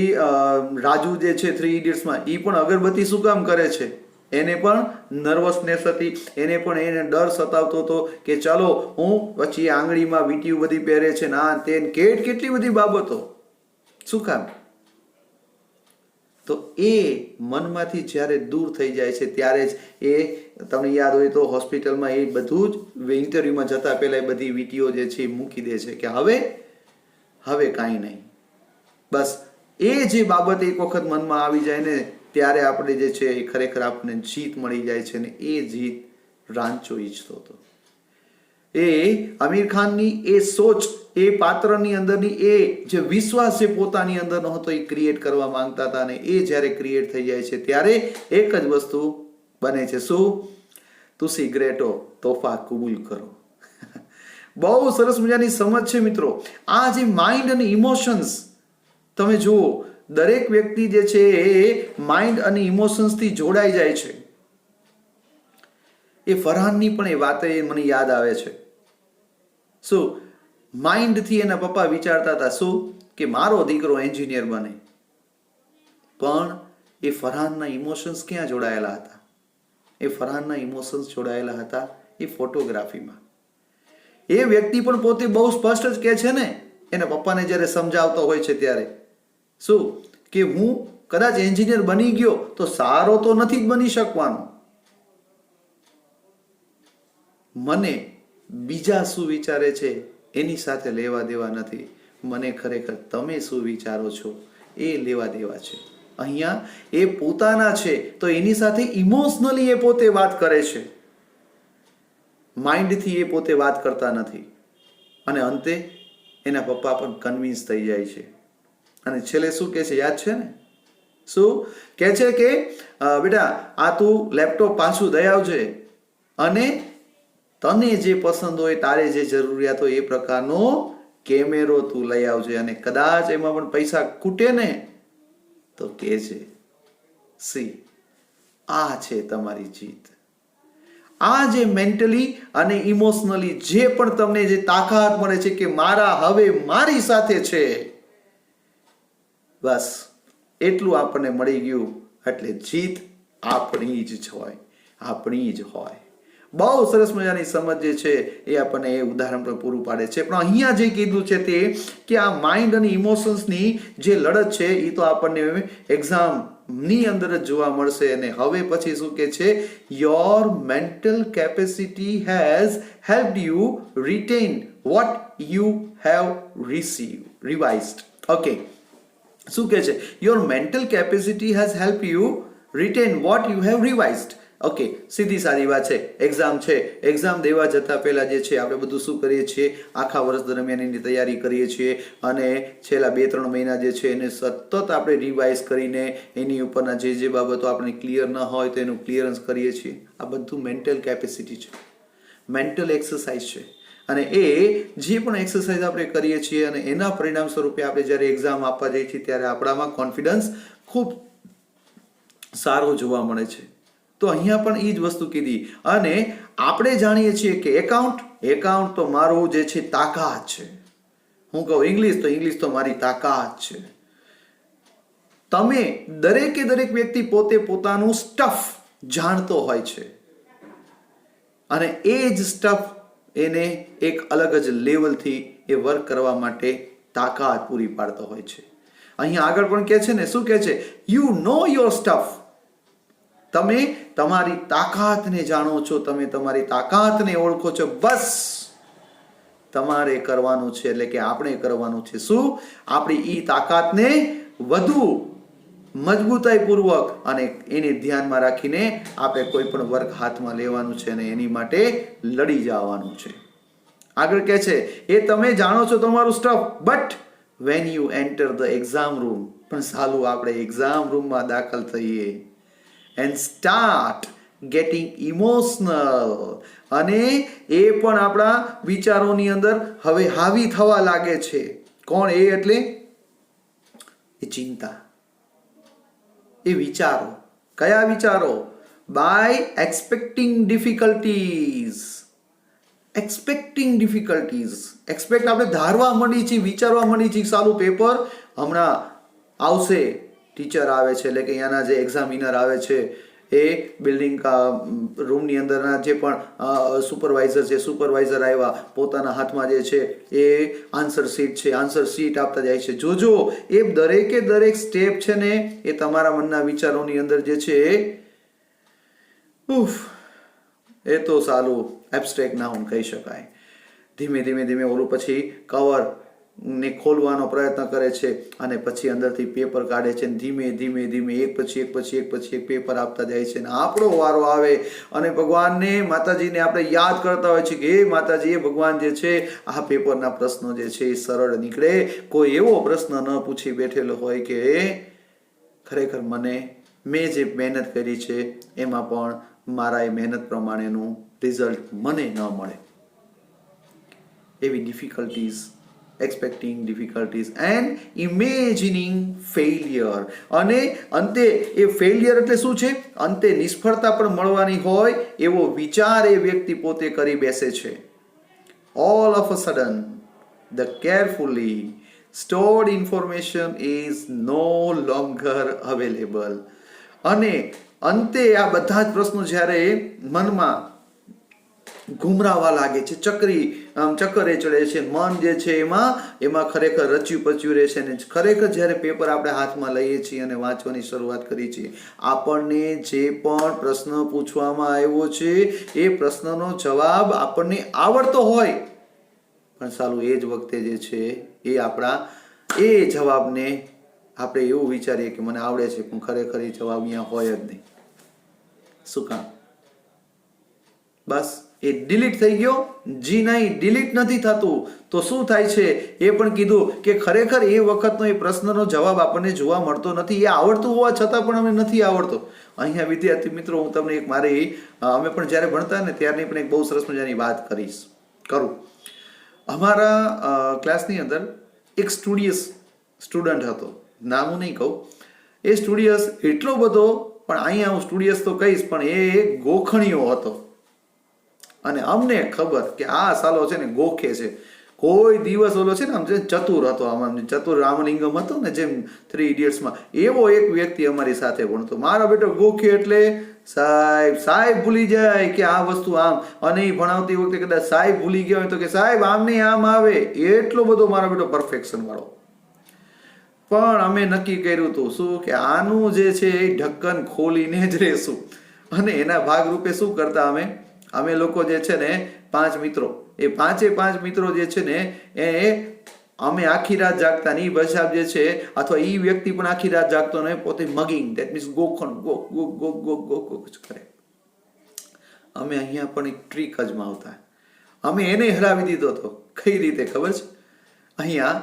રાજુ જે છે 3 ઇડિયટ્સમાં એ પણ અગરબત્તી શું કામ કરે છે, એને પણ નર્વસનેસ હતી, એને પણ એને ડર સતાવતો હતો કે ચાલો હું પછી આંગળીમાં વીંટીયું બધી પહેરે છે ના તે કેટલી બધી બાબતો. શું કામ? તો એ મનમાંથી જ્યારે દૂર થઈ જાય છે ત્યારે જ એ તમને યાદ હોય તો હોસ્પિટલમાં એ બધું જ ઇન્ટરવ્યુમાં જતા પહેલા એ બધી વીંટીઓ જે છે એ મૂકી દે છે કે હવે કાંઈ નહીં. બસ એ જે બાબત એક વખત મનમાં આવી જાય ને ત્યારે આપણે જે છે એ ખરેખર આપણને જીત મળી જાય છે ને એ જીત રાંચો ઈચ્છતો હતો. એ આમિર ખાનની એ સોચ, એ પાત્રની અંદરની એ જે વિશ્વાસ જે પોતાની અંદરનો હતો એ ક્રિએટ કરવા માંગતા હતા અને એ જ્યારે ક્રિએટ થઈ જાય છે ત્યારે એક જ વસ્તુ બને છે. શું? તુસી ગ્રેટો, તોફા કબૂલ કરો. બહુ સરસ મજાની સમજ છે મિત્રો. આ જે માઇન્ડ અને ઇમોશન્સ તમે જુઓ, દરેક વ્યક્તિ જે છે એ માઇન્ડ અને ઇમોશન્સથી જોડાઈ જાય છે. એ ફરહાનની પણ એ વાત મને યાદ આવે છે. શું? માઇન્ડથી એના પપ્પા વિચારતા હતા શું કે મારો દીકરો એન્જિનિયર બને, પણ એ ફરહાનના ઇમોશન્સ ક્યાં જોડાયેલા હતા? એ ફરહાનના ઇમોશન્સ જોડાયેલા હતા એ ફોટોગ્રાફીમાં. એ વ્યક્તિ પણ પોતે બહુ સ્પષ્ટ જ કહે છે ને એના પપ્પાને જ્યારે સમજાવતો હોય છે ત્યારે, શું કે હું કદાચ એન્જિનિયર બની ગયો તો સારો તો નથી જ બની શકવાનો. મને બીજા શું વિચારે છે એની સાથે લેવા દેવા નથી. મને ખરેખર તમે શું વિચારો છો એ લેવા દેવા છે. અહીંયા એ પોતાના છે તો એની સાથે ઇમોશનલી એ પોતે વાત કરે છે, માઇન્ડથી એ પોતે વાત કરતા નથી. અને અંતે એના પપ્પા પણ કન્વિન્સ થઈ જાય છે. અને છેલ્લે શું કહે છે યાદ છે ને? શું કહે છે કે બેટા આ તું લેપટોપ પાછું દઈ આવજે અને તને જે પસંદ હોય, તારે જે જરૂરિયાત હોય એ પ્રકારનો કેમેરો તું લઈ આવજે અને કદાચ એમાં પણ પૈસા ખૂટે ને તો કહેજે. સી આ છે તમારી જીત. આ જે મેન્ટલી અને ઇમોશનલી જે પણ તમને જે તાકાત મળે છે કે મારા હવે મારી સાથે છે, બસ એટલું આપણને મળી ગયું એટલે જીત આપણી જ હોય, આપણી જ હોય. બહુ સરસ મજાની સમજ જે છે એ આપણને એ ઉદાહરણ પણ પૂરું પાડે છે. પણ અહીંયા જે કીધું છે તે કે આ માઇન્ડ અને ઇમોશન્સની જે લડત છે એ તો આપણને એક્ઝામની અંદર જ જોવા મળશે. અને હવે પછી શું કે છે, your mental capacity has હેલ્પ્ડ you written what you have revised. Okay, શું કે છે, your mental capacity has help you written what you have revised. Okay, સીધી સારી વાત છે. એક્ઝામ છે, એક્ઝામ દેવા જતાં પહેલાં જે છે આપણે બધું શું કરીએ છીએ, આખા વર્ષ દરમિયાન એની તૈયારી કરીએ છીએ અને છેલ્લા 2-3 મહિના જે છે એને સતત આપણે રિવાઇઝ કરીને એની ઉપરના જે બાબતો આપણે ક્લિયર ન હોય તો એનું ક્લિયરન્સ કરીએ છીએ. આ બધું મેન્ટલ કેપેસિટી છે, મેન્ટલ એક્સરસાઇઝ છે. અને એ જે પણ એક્સરસાઇઝ આપણે કરીએ છીએ અને એના પરિણામ સ્વરૂપે આપણે જ્યારે એક્ઝામ આપવા જઈએ છીએ ત્યારે આપણામાં કોન્ફિડન્સ ખૂબ સારો જોવા મળે છે. તો અહીંયા પણ એ જ વસ્તુ કીધી. અને આપણે જાણીએ છીએ કે એકાઉન્ટ તો મારું જે છે તાકાત છે. હું કહું ઇંગ્લિશ તો મારી તાકાત છે. તમે દરેક વ્યક્તિ પોતે પોતાનું સ્ટફ જાણતો હોય છે અને એ જ સ્ટફ એને એક અલગ જ લેવલથી એ વર્ક કરવા માટે તાકાત પૂરી પાડતો હોય છે. અહીંયા આગળ પણ કહે છે ને, શું કહે છે, યુ નો યોર સ્ટફ. તમે તમારી તાકાતને જાણો છો, તમે તમારી તાકાતને ઓળખો છો. બસ તમારે કરવાનું છે, એટલે કે આપણે કરવાનું છે શું, આપણી એ તાકાતને વધુ મજબૂતાઈપૂર્વક અને એને ધ્યાનમાં રાખીને આપણે કોઈ પણ વર્ક હાથમાં લેવાનું છે અને એની માટે લડી જવાનું છે. આગળ કહે છે, એ તમે જાણો છો તમારું stuff, but when you enter the exam room, પણ સાલું આપણે એક્ઝામ રૂમમાં દાખલ થઈએ and start getting emotional, અને એ પણ આપણા વિચારોની અંદર હવે હાવી થવા લાગે છે. કોણ એ? એટલે એ ચિંતા, એ વિચારો. કયા વિચારો? By expecting difficulties. એક્સપેક્ટ આપણે ધારવા માંડી છીએ, વિચારવા માંડી છીએ, સાલું પેપર હમણાં આવશે, ટીચર આવે છે એટલે કે અહીંયાના જે એક્ઝામિનર આવે છે એ બિલ્ડિંગ રૂમની અંદરના જે પણ સુપરવાઇઝર આવ્યા, પોતાના હાથમાં જે છે એ આન્સર શીટ આપતા જાય છે. જોજો એ દરેક સ્ટેપ છે ને એ તમારા મનના વિચારોની અંદર જે છે એ તો સાલું એબ્સ્ટ્રેક્ટ નાઉન કહી શકાય. ધીમે ઓલું પછી કવર ને ખોલવાનો પ્રયત્ન કરે છે અને પછી અંદરથી પેપર કાઢે છે. ધીમે એક પછી એક પેપર આપતા જાય છે. અને આપણો વારો આવે અને ભગવાનને, માતાજીને આપણે યાદ કરતા હોય છે કે હે માતાજી, એ ભગવાન જે છે આ પેપરના પ્રશ્નો જે છે એ સરળ નીકળે. કોઈ એવો પ્રશ્ન ન પૂછી બેઠેલો હોય કે ખરેખર મેં જે મહેનત કરી છે એમાં પણ મારા એ મહેનત પ્રમાણેનું રિઝલ્ટ મને ન મળે. એવી difficulties, expecting difficulties and imagining failure. અને અંતે એ ફેલિયર એટલે શું છે? અંતે નિષ્ફળતા પણ મળવાની હોય એવો વિચાર એ વ્યક્તિ પોતે કરી બેસે છે. All of a sudden the carefully stored information is no longer available. અને અંતે આ બધા જ પ્રશ્નો જ્યારે મનમાં ઘુમરાવા લાગે છે, ચક્કરે ચડે છે, મન જે છે એમાં ખરેખર રચ્યું પચ્યું રહે છે. અને ખરેખર જ્યારે પેપર આપણે હાથમાં લઈએ છીએ અને વાંચવાની શરૂઆત કરીએ છીએ, આપણને જે પણ પ્રશ્ન પૂછવામાં આવ્યો છે એ પ્રશ્નનો જવાબ આપણને આવડતો હોય, પણ સાલું એ જ વખતે જે છે એ આપણા એ જવાબને આપણે એવું વિચારીએ કે મને આવડે છે, પણ ખરેખર એ જવાબ અહીંયા હોય જ નહીં. શું કામ? બસ એ ડિલીટ થઈ ગયો. જી નહીં, ડિલીટ નથી થતું. તો શું થાય છે એ પણ કીધું કે ખરેખર એ વખતનો એ પ્રશ્નનો જવાબ આપણને જોવા મળતો નથી. એ આવડતું હોવા છતાં પણ અમને નથી આવડતો. અહીંયા વિદ્યાર્થી મિત્રો, હું તમને એક અમે પણ જ્યારે ભણતા ને ત્યારની પણ એક બહુ સરસ મજાની વાત કરું. અમારા ક્લાસની અંદર એક સ્ટુડન્ટ હતો, નામ હું નહીં કહું. એ સ્ટુડિયસ એટલો બધો પણ અહીંયા હું સ્ટુડિયસ તો કહીશ, પણ એ ગોખણીયો હતો. અને અમને ખબર કે આ સાલો છે ને ગોખે છે. કોઈ દિવસ ઓલો છે ને આમ ચતુર હતો, આમ ચતુર રામલિંગમ હતો ને જેમ 3 ઇડિયટ્સમાં, એવો એક વ્યક્તિ અમારી સાથે ભણતો. મારા બેટો ગોખે એટલે સાહેબ ભૂલી જાય કે આ વસ્તુ આમ, અને એ ભણાવતી વખતે કદાચ સાહેબ ભૂલી ગયા હોય તો કે સાહેબ આમ નહીં આમ આવે. એટલો બધો મારો બેટો પરફેક્શન વાળો. પણ અમે નક્કી કર્યું હતું શું કે આનું જે છે એ ઢક્કન ખોલીને જ રહેશું. અને એના ભાગરૂપે શું કરતા અમે લોકો જે છે ને 5 મિત્રો, એ 5 મિત્રો જે છે ને એ અમે આખી રાત જાગતા ને, બસાબ જે છે અથવા એ વ્યક્તિ પણ આખી રાત જાગતો ને પોતે મગિંગ, ધેટ મીન્સ ગોખણ ગો કરે. અમે અહીંયા પણ એક ટ્રીક અજમાવતા. અમે એને હરાવી દીધો હતો. કઈ રીતે ખબર છે? અહીંયા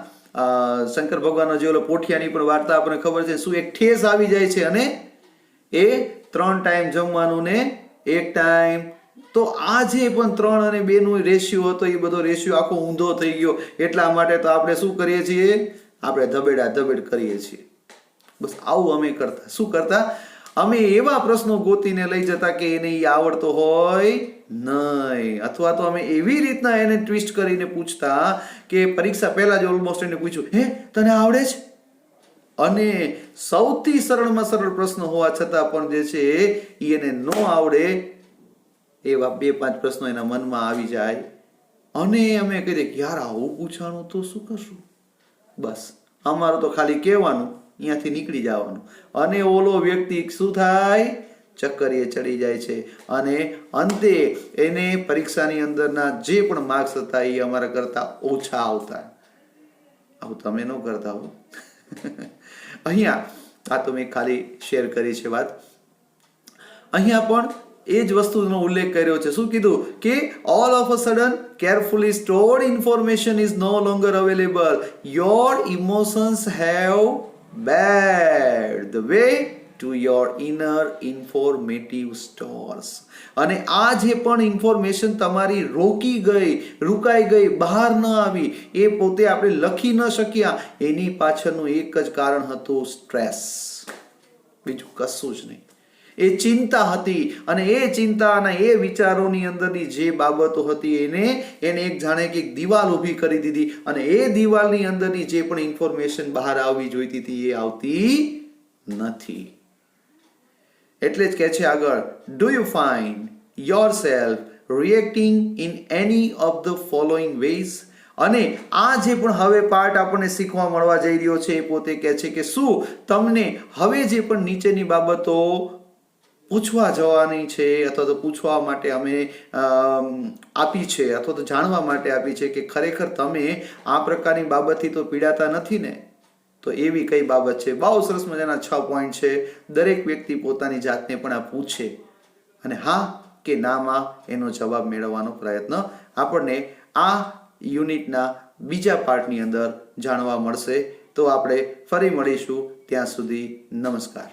શંકર ભગવાનનો જે ઓલો પોઠિયાની પણ વાર્તા આપણને ખબર છે. શું એક ઠેસ આવી જાય છે અને એ 3 ટાઈમ જમવાનું ને 1 ટાઈમ. તો આજે પણ 3 અને 2 નો રેશિયો હતો, એ બધો રેશિયો આખો ઊંધો થઈ ગયો. એટલા માટે તો આપણે શું કરીએ છીએ? આપણે ધબેડ કરીએ છીએ. બસ આવું અમે કરતા. શું કરતા? અમે એવા પ્રશ્નો ગોતીને લઈ જતા કે એને આવડતો હોય નહીં, અથવા તો અમે એવી રીતના એને ટ્વિસ્ટ કરીને પૂછતા કે પરીક્ષા પહેલા જ ઓલમોસ્ટ એને પૂછ્યું, હે તને આવડે છે? અને સૌથી સરળમાં સરળ પ્રશ્ન હોવા છતાં પણ જે છે એને ન આવડે એવા 2-5 પ્રશ્નો એના મનમાં આવી જાય. અને અમે કહીએ કે યાર આવું પૂછવાનું તો શું કરશું? બસ અમારું તો ખાલી કહેવાનું, અહીંયાથી નીકળી જવાનું. અને ઓલો વ્યક્તિ શું થાય? ચક્કરીએ ચડી જાય છે. અને અંતે એને પરીક્ષાની અંદરના જે પણ માર્ક્સ હતા એ અમારા કરતા ઓછા આવતા. આવું તમે ન કરતા હો. અહીંયા આ તો મેં ખાલી શેર કરી છે વાત. અહીંયા પણ એ જ વસ્તુનો ઉલ્લેખ કર્યો છે. શું કીધું? કે all of a sudden carefully stored information is no longer available. Your emotions have bared the way to your inner informative stores. અને આ જે પણ ઇન્ફોર્મેશન તમારી રૂકાઈ ગઈ, બહાર ન આવી, એ પોતે આપણે લખી ન શક્યા, એની પાછળનું એક જ કારણ હતું સ્ટ્રેસ. બીજું કશું જ નહીં. એ ચિંતા હતી. અને એ ચિંતા અને એ વિચારોની અંદરની જે બાબતો હતી એને એક જાણે કે એક દિવાલ ઊભી કરી દીધી. અને એ દિવાલની અંદરની જે પણ ઇન્ફોર્મેશન બહાર આવવી જોઈતી હતી એ આવતી નથી. એટલે જ કહે છે આગળ, do you find yourself reacting in any of the following ways? અને આ જે પણ હવે પાર્ટ આપણને શીખવા મળવા જઈ રહ્યો છે એ પોતે કહે છે કે શું તમને હવે જે પણ નીચેની બાબતો પૂછવા જવાની છે અથવા તો પૂછવા માટે અમે આપી છે અથવા તો જાણવા માટે આપી છે કે ખરેખર તમે આ પ્રકારની બાબતથી તો પીડાતા નથી ને? તો એવી કઈ બાબત છે? બહુ સરસ મજાના 6 પોઈન્ટ છે. દરેક વ્યક્તિ પોતાની જાતને પણ આ પૂછે અને હા કે નામાં એનો જવાબ મેળવવાનો પ્રયત્ન આપણને આ યુનિટના બીજા પાર્ટની અંદર જાણવા મળશે. તો આપણે ફરી મળીશું. ત્યાં સુધી નમસ્કાર.